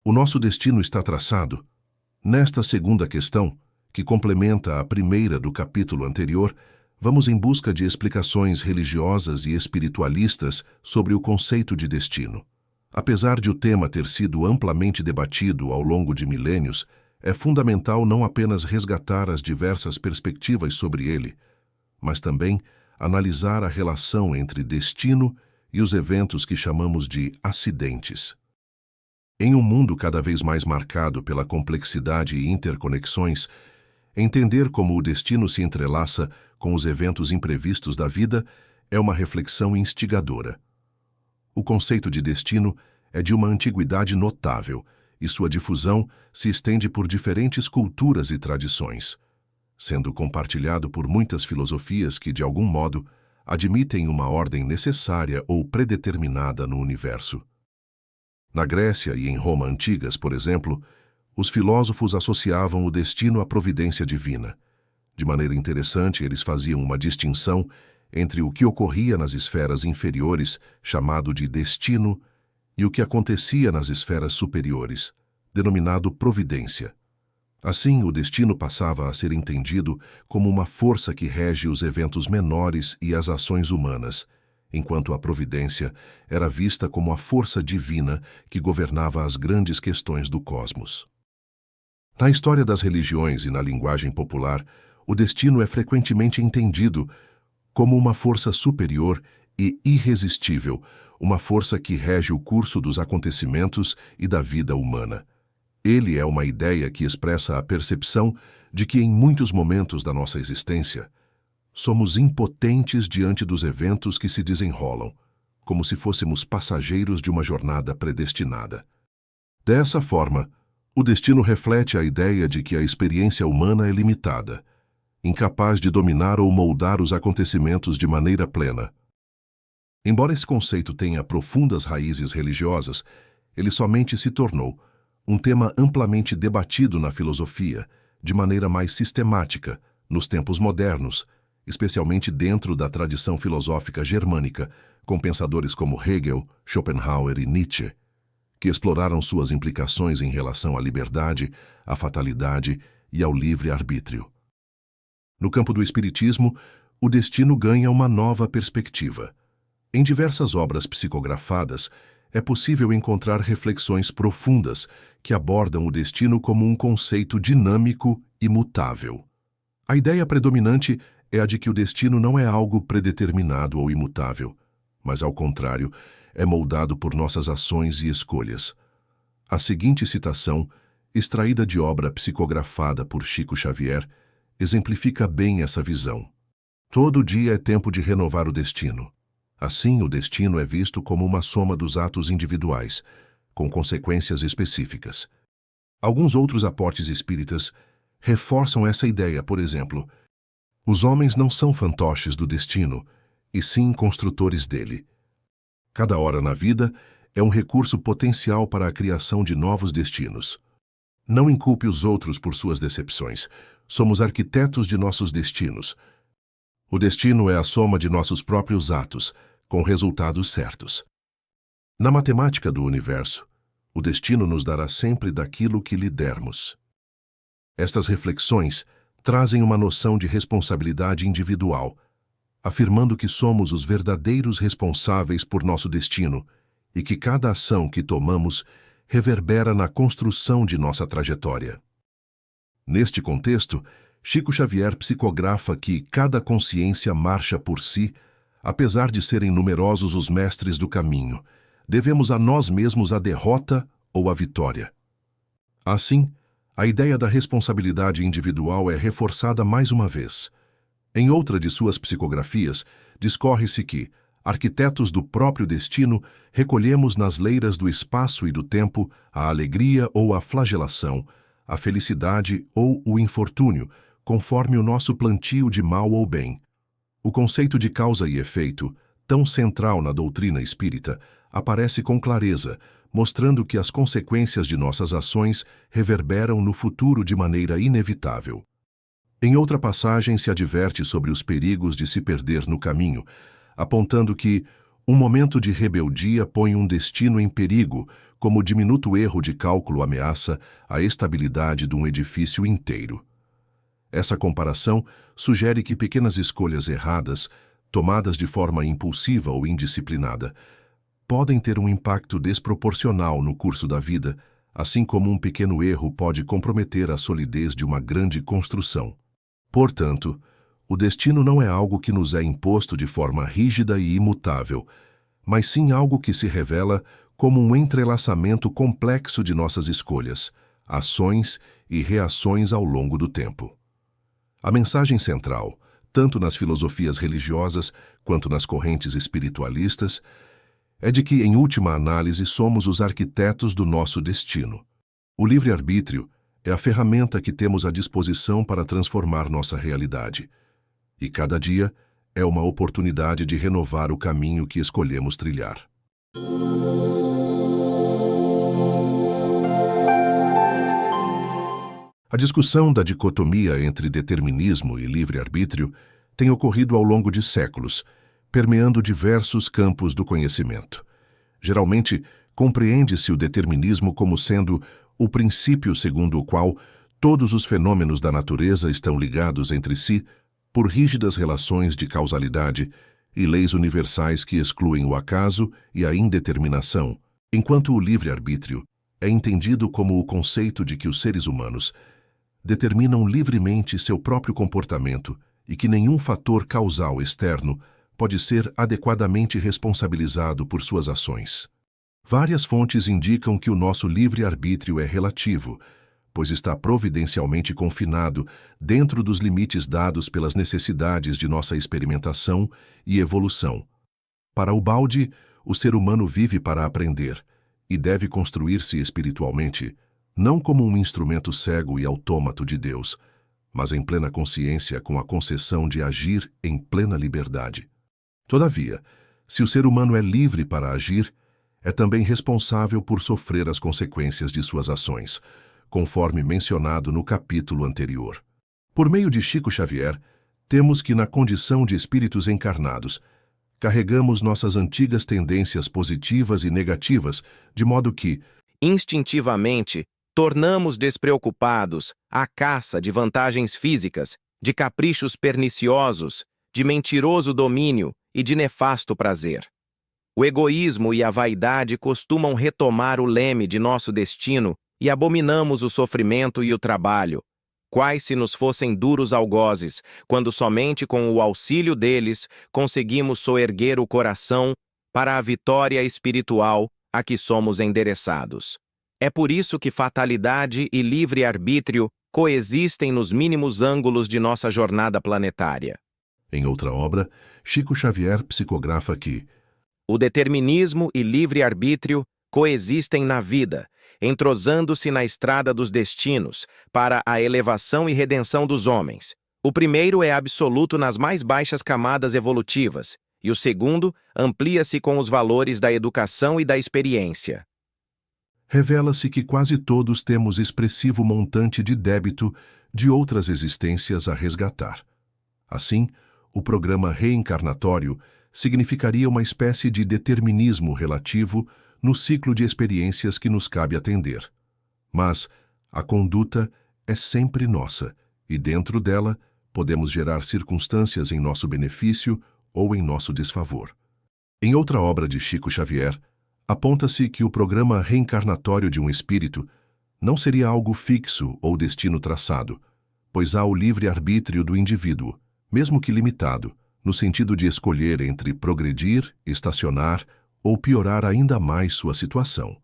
O nosso destino está traçado? Nesta segunda questão, que complementa a primeira do capítulo anterior, vamos em busca de explicações religiosas e espiritualistas sobre o conceito de destino. Apesar de o tema ter sido amplamente debatido ao longo de milênios, é fundamental não apenas resgatar as diversas perspectivas sobre ele, mas também analisar a relação entre destino e os eventos que chamamos de acidentes. Em um mundo cada vez mais marcado pela complexidade e interconexões, entender como o destino se entrelaça com os eventos imprevistos da vida é uma reflexão instigadora. O conceito de destino é de uma antiguidade notável e sua difusão se estende por diferentes culturas e tradições, sendo compartilhado por muitas filosofias que, de algum modo, admitem uma ordem necessária ou predeterminada no universo. Na Grécia e em Roma antigas, por exemplo, os filósofos associavam o destino à providência divina. De maneira interessante, eles faziam uma distinção entre o que ocorria nas esferas inferiores, chamado de destino, e o que acontecia nas esferas superiores, denominado providência. Assim, o destino passava a ser entendido como uma força que rege os eventos menores e as ações humanas, enquanto a providência era vista como a força divina que governava as grandes questões do cosmos. Na história das religiões e na linguagem popular, o destino é frequentemente entendido como uma força superior e irresistível, uma força que rege o curso dos acontecimentos e da vida humana. Ele é uma ideia que expressa a percepção de que, em muitos momentos da nossa existência, somos impotentes diante dos eventos que se desenrolam, como se fôssemos passageiros de uma jornada predestinada. Dessa forma, o destino reflete a ideia de que a experiência humana é limitada, incapaz de dominar ou moldar os acontecimentos de maneira plena. Embora esse conceito tenha profundas raízes religiosas, ele somente se tornou um tema amplamente debatido na filosofia, de maneira mais sistemática, nos tempos modernos, especialmente dentro da tradição filosófica germânica, com pensadores como Hegel, Schopenhauer e Nietzsche, que exploraram suas implicações em relação à liberdade, à fatalidade e ao livre-arbítrio. No campo do espiritismo, o destino ganha uma nova perspectiva. Em diversas obras psicografadas, é possível encontrar reflexões profundas que abordam o destino como um conceito dinâmico e mutável. A ideia predominante é a de que o destino não é algo predeterminado ou imutável, mas, ao contrário, é moldado por nossas ações e escolhas. A seguinte citação, extraída de obra psicografada por Chico Xavier, exemplifica bem essa visão. Todo dia é tempo de renovar o destino. Assim, o destino é visto como uma soma dos atos individuais, com consequências específicas. Alguns outros aportes espíritas reforçam essa ideia, por exemplo: os homens não são fantoches do destino, e sim construtores dele. Cada hora na vida é um recurso potencial para a criação de novos destinos. Não inculpe os outros por suas decepções. Somos arquitetos de nossos destinos. O destino é a soma de nossos próprios atos, com resultados certos. Na matemática do universo, o destino nos dará sempre daquilo que lhe dermos. Estas reflexões trazem uma noção de responsabilidade individual, afirmando que somos os verdadeiros responsáveis por nosso destino e que cada ação que tomamos reverbera na construção de nossa trajetória. Neste contexto, Chico Xavier psicografa que cada consciência marcha por si, apesar de serem numerosos os mestres do caminho. Devemos a nós mesmos a derrota ou a vitória. Assim, a ideia da responsabilidade individual é reforçada mais uma vez. Em outra de suas psicografias, discorre-se que, arquitetos do próprio destino, recolhemos nas leiras do espaço e do tempo a alegria ou a flagelação, a felicidade ou o infortúnio, conforme o nosso plantio de mal ou bem. O conceito de causa e efeito, tão central na doutrina espírita, aparece com clareza, mostrando que as consequências de nossas ações reverberam no futuro de maneira inevitável. Em outra passagem se adverte sobre os perigos de se perder no caminho, apontando que Um momento de rebeldia põe um destino em perigo, como o diminuto erro de cálculo ameaça a estabilidade de um edifício inteiro. Essa comparação sugere que pequenas escolhas erradas, tomadas de forma impulsiva ou indisciplinada, podem ter um impacto desproporcional no curso da vida, assim como um pequeno erro pode comprometer a solidez de uma grande construção. Portanto, o destino não é algo que nos é imposto de forma rígida e imutável, mas sim algo que se revela como um entrelaçamento complexo de nossas escolhas, ações e reações ao longo do tempo. A mensagem central, tanto nas filosofias religiosas quanto nas correntes espiritualistas, é de que, em última análise, somos os arquitetos do nosso destino. O livre-arbítrio é a ferramenta que temos à disposição para transformar nossa realidade. E cada dia é uma oportunidade de renovar o caminho que escolhemos trilhar. A discussão da dicotomia entre determinismo e livre-arbítrio tem ocorrido ao longo de séculos, permeando diversos campos do conhecimento. Geralmente, compreende-se o determinismo como sendo o princípio segundo o qual todos os fenômenos da natureza estão ligados entre si por rígidas relações de causalidade e leis universais que excluem o acaso e a indeterminação, enquanto o livre-arbítrio é entendido como o conceito de que os seres humanos determinam livremente seu próprio comportamento e que nenhum fator causal externo pode ser adequadamente responsabilizado por suas ações. Várias fontes indicam que o nosso livre-arbítrio é relativo, pois está providencialmente confinado dentro dos limites dados pelas necessidades de nossa experimentação e evolução. Para Ubaldi, o ser humano vive para aprender e deve construir-se espiritualmente, não como um instrumento cego e autômato de Deus, mas em plena consciência com a concessão de agir em plena liberdade. Todavia, se o ser humano é livre para agir, é também responsável por sofrer as consequências de suas ações, conforme mencionado no capítulo anterior. Por meio de Chico Xavier, temos que, na condição de espíritos encarnados, carregamos nossas antigas tendências positivas e negativas, de modo que, instintivamente, tornamos despreocupados a caça de vantagens físicas, de caprichos perniciosos, de mentiroso domínio e de nefasto prazer. O egoísmo e a vaidade costumam retomar o leme de nosso destino e abominamos o sofrimento e o trabalho, quais se nos fossem duros algozes, quando somente com o auxílio deles conseguimos soerguer o coração para a vitória espiritual a que somos endereçados. É por isso que fatalidade e livre-arbítrio coexistem nos mínimos ângulos de nossa jornada planetária. Em outra obra, Chico Xavier psicografa que o determinismo e livre-arbítrio coexistem na vida, entrosando-se na estrada dos destinos para a elevação e redenção dos homens. O primeiro é absoluto nas mais baixas camadas evolutivas, e o segundo amplia-se com os valores da educação e da experiência. Revela-se que quase todos temos expressivo montante de débito de outras existências a resgatar. Assim, o programa reencarnatório significaria uma espécie de determinismo relativo no ciclo de experiências que nos cabe atender. Mas a conduta é sempre nossa, e dentro dela podemos gerar circunstâncias em nosso benefício ou em nosso desfavor. Em outra obra de Chico Xavier, aponta-se que o programa reencarnatório de um espírito não seria algo fixo ou destino traçado, pois há o livre-arbítrio do indivíduo, mesmo que limitado, no sentido de escolher entre progredir, estacionar ou piorar ainda mais sua situação.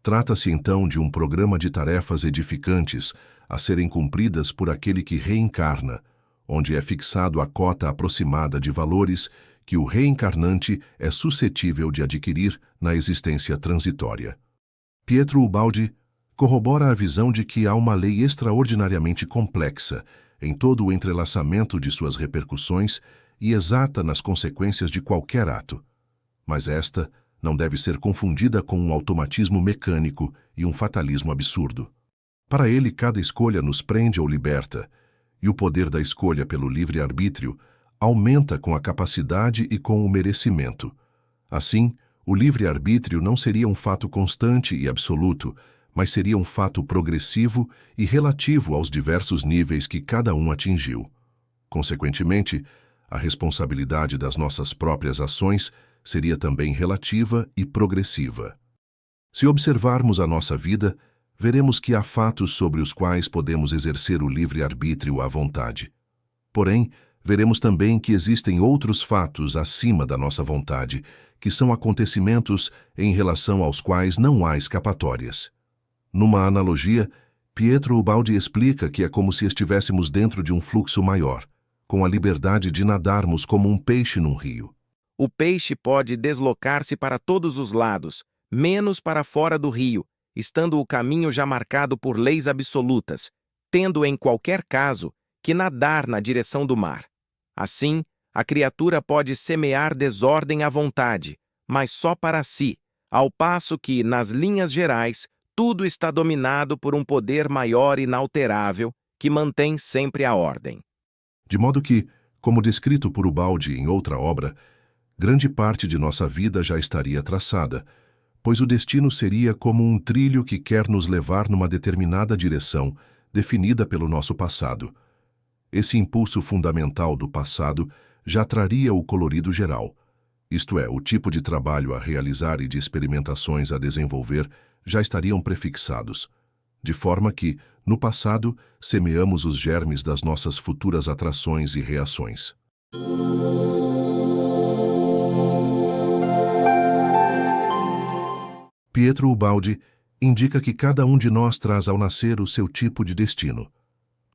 Trata-se então de um programa de tarefas edificantes a serem cumpridas por aquele que reencarna, onde é fixado a cota aproximada de valores que o reencarnante é suscetível de adquirir na existência transitória. Pietro Ubaldi corrobora a visão de que há uma lei extraordinariamente complexa em todo o entrelaçamento de suas repercussões e exata nas consequências de qualquer ato. Mas esta não deve ser confundida com um automatismo mecânico e um fatalismo absurdo. Para ele, cada escolha nos prende ou liberta, e o poder da escolha pelo livre-arbítrio aumenta com a capacidade e com o merecimento. Assim, o livre-arbítrio não seria um fato constante e absoluto, mas seria um fato progressivo e relativo aos diversos níveis que cada um atingiu. Consequentemente, a responsabilidade das nossas próprias ações seria também relativa e progressiva. Se observarmos a nossa vida, veremos que há fatos sobre os quais podemos exercer o livre-arbítrio à vontade. Porém, veremos também que existem outros fatos acima da nossa vontade, que são acontecimentos em relação aos quais não há escapatórias. Numa analogia, Pietro Ubaldi explica que é como se estivéssemos dentro de um fluxo maior, com a liberdade de nadarmos como um peixe num rio. O peixe pode deslocar-se para todos os lados, menos para fora do rio, estando o caminho já marcado por leis absolutas, tendo em qualquer caso que nadar na direção do mar. Assim, a criatura pode semear desordem à vontade, mas só para si, ao passo que, nas linhas gerais, tudo está dominado por um poder maior e inalterável que mantém sempre a ordem. De modo que, como descrito por Ubaldi em outra obra, grande parte de nossa vida já estaria traçada, pois o destino seria como um trilho que quer nos levar numa determinada direção, definida pelo nosso passado. Esse impulso fundamental do passado já traria o colorido geral, isto é, o tipo de trabalho a realizar e de experimentações a desenvolver já estariam prefixados, de forma que, no passado, semeamos os germes das nossas futuras atrações e reações. Pietro Ubaldi indica que cada um de nós traz ao nascer o seu tipo de destino,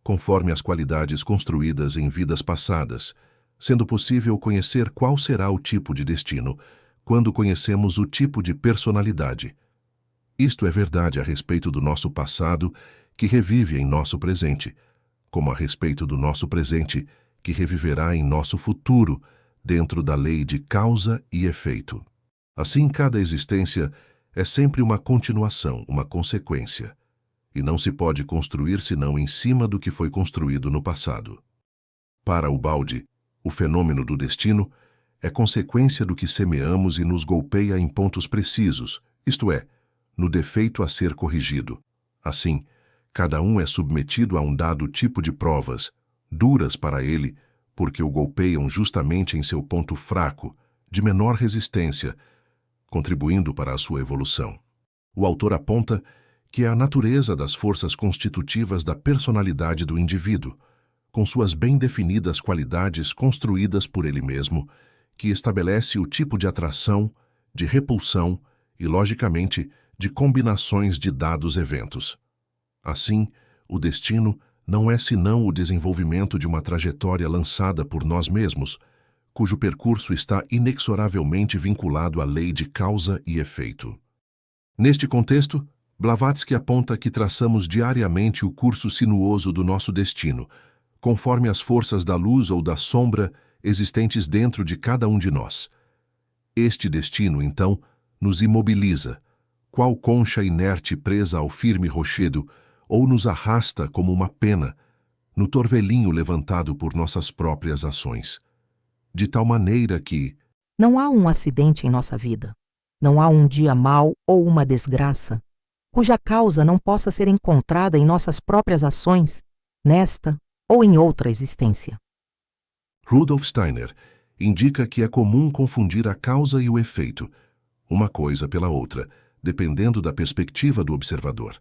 conforme as qualidades construídas em vidas passadas, sendo possível conhecer qual será o tipo de destino quando conhecemos o tipo de personalidade. Isto é verdade a respeito do nosso passado, que revive em nosso presente, como a respeito do nosso presente, que reviverá em nosso futuro, dentro da lei de causa e efeito. Assim, cada existência é sempre uma continuação, uma consequência, e não se pode construir senão em cima do que foi construído no passado. Para Ubaldi, o fenômeno do destino é consequência do que semeamos e nos golpeia em pontos precisos, isto é, no defeito a ser corrigido. Assim, cada um é submetido a um dado tipo de provas, duras para ele, porque o golpeiam justamente em seu ponto fraco, de menor resistência, contribuindo para a sua evolução. O autor aponta que é a natureza das forças constitutivas da personalidade do indivíduo, com suas bem definidas qualidades construídas por ele mesmo, que estabelece o tipo de atração, de repulsão e, logicamente, de combinações de dados eventos. Assim, o destino não é senão o desenvolvimento de uma trajetória lançada por nós mesmos, cujo percurso está inexoravelmente vinculado à lei de causa e efeito. Neste contexto, Blavatsky aponta que traçamos diariamente o curso sinuoso do nosso destino, conforme as forças da luz ou da sombra existentes dentro de cada um de nós. Este destino, então, nos imobiliza, qual concha inerte presa ao firme rochedo, ou nos arrasta como uma pena, no torvelinho levantado por nossas próprias ações. De tal maneira que não há um acidente em nossa vida, não há um dia mau ou uma desgraça, cuja causa não possa ser encontrada em nossas próprias ações, nesta ou em outra existência. Rudolf Steiner indica que é comum confundir a causa e o efeito, uma coisa pela outra, dependendo da perspectiva do observador.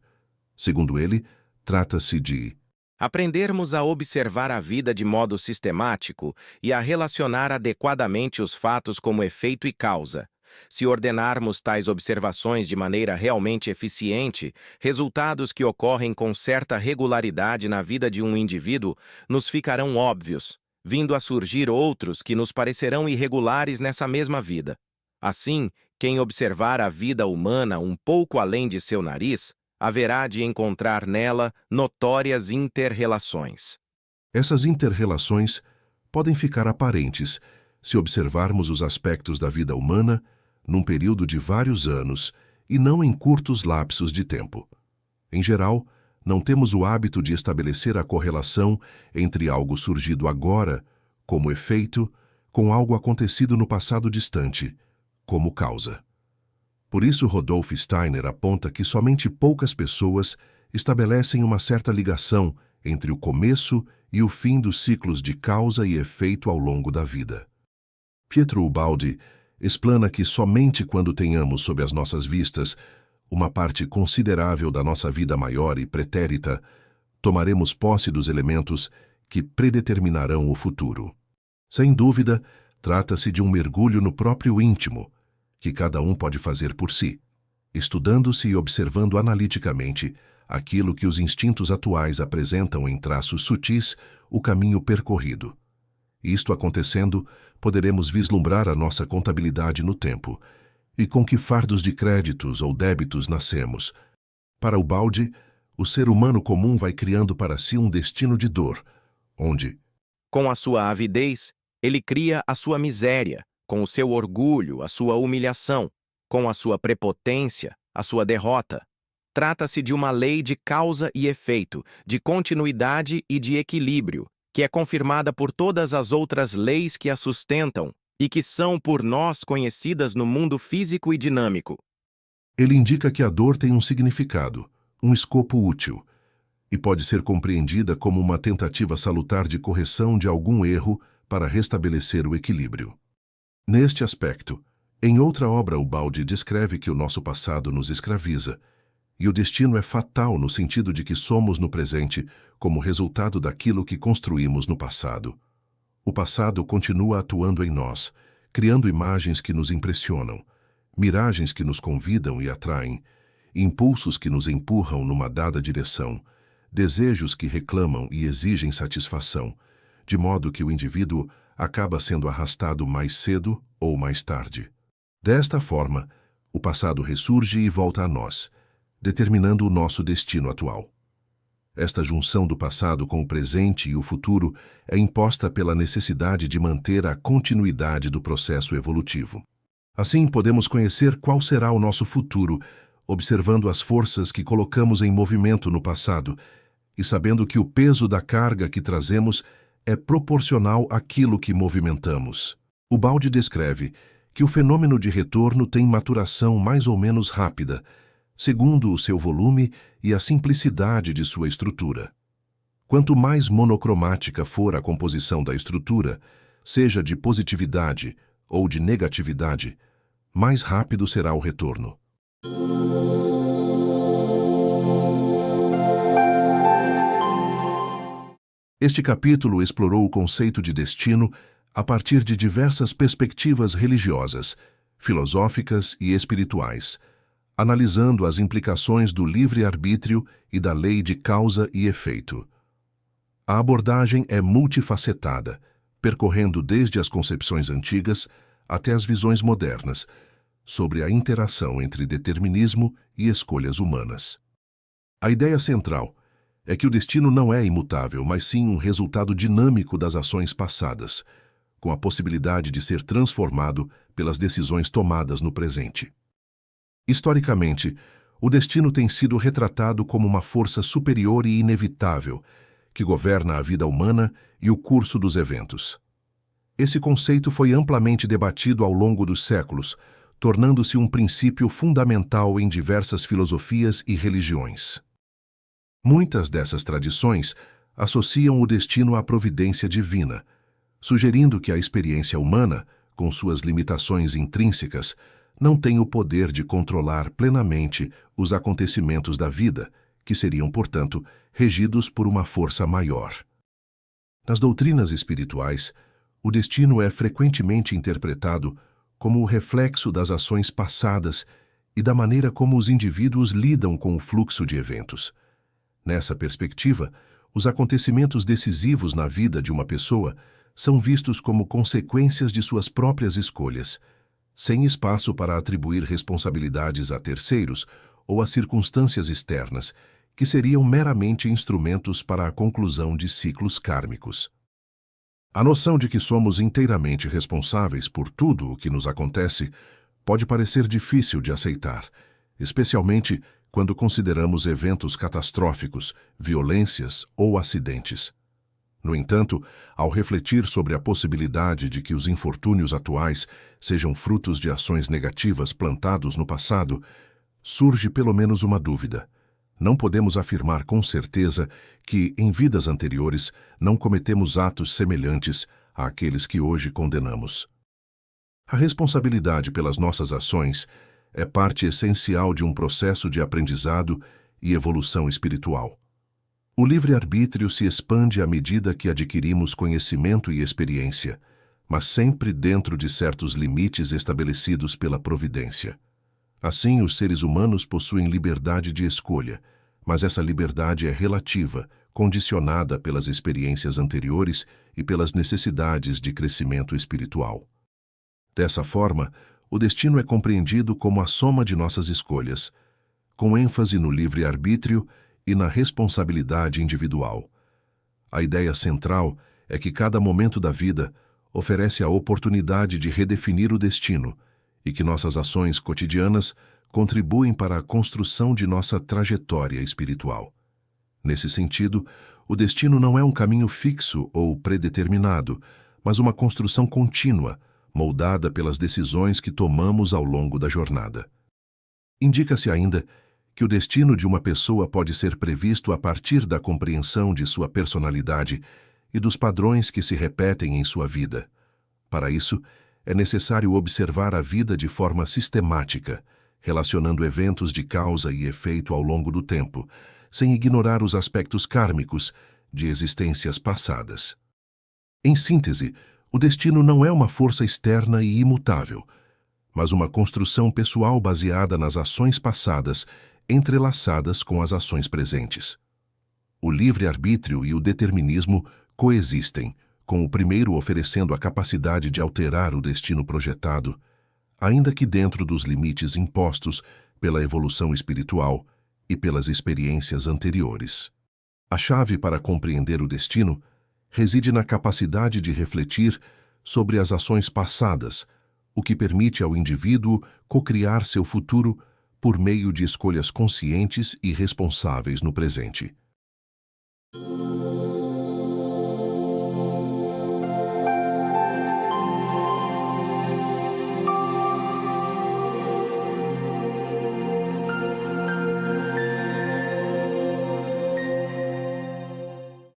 Segundo ele, trata-se de aprendermos a observar a vida de modo sistemático e a relacionar adequadamente os fatos como efeito e causa. Se ordenarmos tais observações de maneira realmente eficiente, resultados que ocorrem com certa regularidade na vida de um indivíduo nos ficarão óbvios, vindo a surgir outros que nos parecerão irregulares nessa mesma vida. Assim, quem observar a vida humana um pouco além de seu nariz, haverá de encontrar nela notórias inter-relações. Essas inter-relações podem ficar aparentes se observarmos os aspectos da vida humana num período de vários anos e não em curtos lapsos de tempo. Em geral, não temos o hábito de estabelecer a correlação entre algo surgido agora, como efeito, com algo acontecido no passado distante, como causa. Por isso, Rudolf Steiner aponta que somente poucas pessoas estabelecem uma certa ligação entre o começo e o fim dos ciclos de causa e efeito ao longo da vida. Pietro Ubaldi explana que somente quando tenhamos sob as nossas vistas uma parte considerável da nossa vida maior e pretérita, tomaremos posse dos elementos que predeterminarão o futuro. Sem dúvida, trata-se de um mergulho no próprio íntimo, que cada um pode fazer por si, estudando-se e observando analiticamente aquilo que os instintos atuais apresentam em traços sutis o caminho percorrido. Isto acontecendo, poderemos vislumbrar a nossa contabilidade no tempo, e com que fardos de créditos ou débitos nascemos. Para Ubaldi, o ser humano comum vai criando para si um destino de dor, onde, com a sua avidez, ele cria a sua miséria, com o seu orgulho, a sua humilhação, com a sua prepotência, a sua derrota. Trata-se de uma lei de causa e efeito, de continuidade e de equilíbrio, que é confirmada por todas as outras leis que a sustentam e que são por nós conhecidas no mundo físico e dinâmico. ele indica que a dor tem um significado, um escopo útil, e pode ser compreendida como uma tentativa salutar de correção de algum erro para restabelecer o equilíbrio. Neste aspecto, em outra obra Ubaldi descreve que o nosso passado nos escraviza, e o destino é fatal no sentido de que somos no presente como resultado daquilo que construímos no passado. O passado continua atuando em nós, criando imagens que nos impressionam, miragens que nos convidam e atraem, impulsos que nos empurram numa dada direção, desejos que reclamam e exigem satisfação, de modo que o indivíduo acaba sendo arrastado mais cedo ou mais tarde. Desta forma, o passado ressurge e volta a nós, determinando o nosso destino atual. Esta junção do passado com o presente e o futuro é imposta pela necessidade de manter a continuidade do processo evolutivo. Assim, podemos conhecer qual será o nosso futuro, observando as forças que colocamos em movimento no passado e sabendo que o peso da carga que trazemos é proporcional àquilo que movimentamos. Ubaldi descreve que o fenômeno de retorno tem maturação mais ou menos rápida, segundo o seu volume e a simplicidade de sua estrutura. Quanto mais monocromática for a composição da estrutura, seja de positividade ou de negatividade, mais rápido será o retorno. Este capítulo explorou o conceito de destino a partir de diversas perspectivas religiosas, filosóficas e espirituais, analisando as implicações do livre-arbítrio e da lei de causa e efeito. A abordagem é multifacetada, percorrendo desde as concepções antigas até as visões modernas, sobre a interação entre determinismo e escolhas humanas. A ideia central é que o destino não é imutável, mas sim um resultado dinâmico das ações passadas, com a possibilidade de ser transformado pelas decisões tomadas no presente. Historicamente, o destino tem sido retratado como uma força superior e inevitável, que governa a vida humana e o curso dos eventos. Esse conceito foi amplamente debatido ao longo dos séculos, tornando-se um princípio fundamental em diversas filosofias e religiões. Muitas dessas tradições associam o destino à providência divina, sugerindo que a experiência humana, com suas limitações intrínsecas, não tem o poder de controlar plenamente os acontecimentos da vida, que seriam, portanto, regidos por uma força maior. Nas doutrinas espirituais, o destino é frequentemente interpretado como o reflexo das ações passadas e da maneira como os indivíduos lidam com o fluxo de eventos. Nessa perspectiva, os acontecimentos decisivos na vida de uma pessoa são vistos como consequências de suas próprias escolhas, sem espaço para atribuir responsabilidades a terceiros ou a circunstâncias externas, que seriam meramente instrumentos para a conclusão de ciclos kármicos. A noção de que somos inteiramente responsáveis por tudo o que nos acontece pode parecer difícil de aceitar, especialmente quando consideramos eventos catastróficos, violências ou acidentes. No entanto, ao refletir sobre a possibilidade de que os infortúnios atuais sejam frutos de ações negativas plantados no passado, surge pelo menos uma dúvida. Não podemos afirmar com certeza que, em vidas anteriores, não cometemos atos semelhantes àqueles que hoje condenamos. A responsabilidade pelas nossas ações é parte essencial de um processo de aprendizado e evolução espiritual. O livre-arbítrio se expande à medida que adquirimos conhecimento e experiência, mas sempre dentro de certos limites estabelecidos pela providência. Assim, os seres humanos possuem liberdade de escolha, mas essa liberdade é relativa, condicionada pelas experiências anteriores e pelas necessidades de crescimento espiritual. Dessa forma, o destino é compreendido como a soma de nossas escolhas, com ênfase no livre-arbítrio e na responsabilidade individual. A ideia central é que cada momento da vida oferece a oportunidade de redefinir o destino e que nossas ações cotidianas contribuem para a construção de nossa trajetória espiritual. Nesse sentido, o destino não é um caminho fixo ou predeterminado, mas uma construção contínua, moldada pelas decisões que tomamos ao longo da jornada. Indica-se ainda que o destino de uma pessoa pode ser previsto a partir da compreensão de sua personalidade e dos padrões que se repetem em sua vida. Para isso, é necessário observar a vida de forma sistemática, relacionando eventos de causa e efeito ao longo do tempo, sem ignorar os aspectos kármicos de existências passadas. Em síntese, o destino não é uma força externa e imutável, mas uma construção pessoal baseada nas ações passadas, entrelaçadas com as ações presentes. O livre-arbítrio e o determinismo coexistem, com o primeiro oferecendo a capacidade de alterar o destino projetado, ainda que dentro dos limites impostos pela evolução espiritual e pelas experiências anteriores. A chave para compreender o destino reside na capacidade de refletir sobre as ações passadas, o que permite ao indivíduo cocriar seu futuro por meio de escolhas conscientes e responsáveis no presente.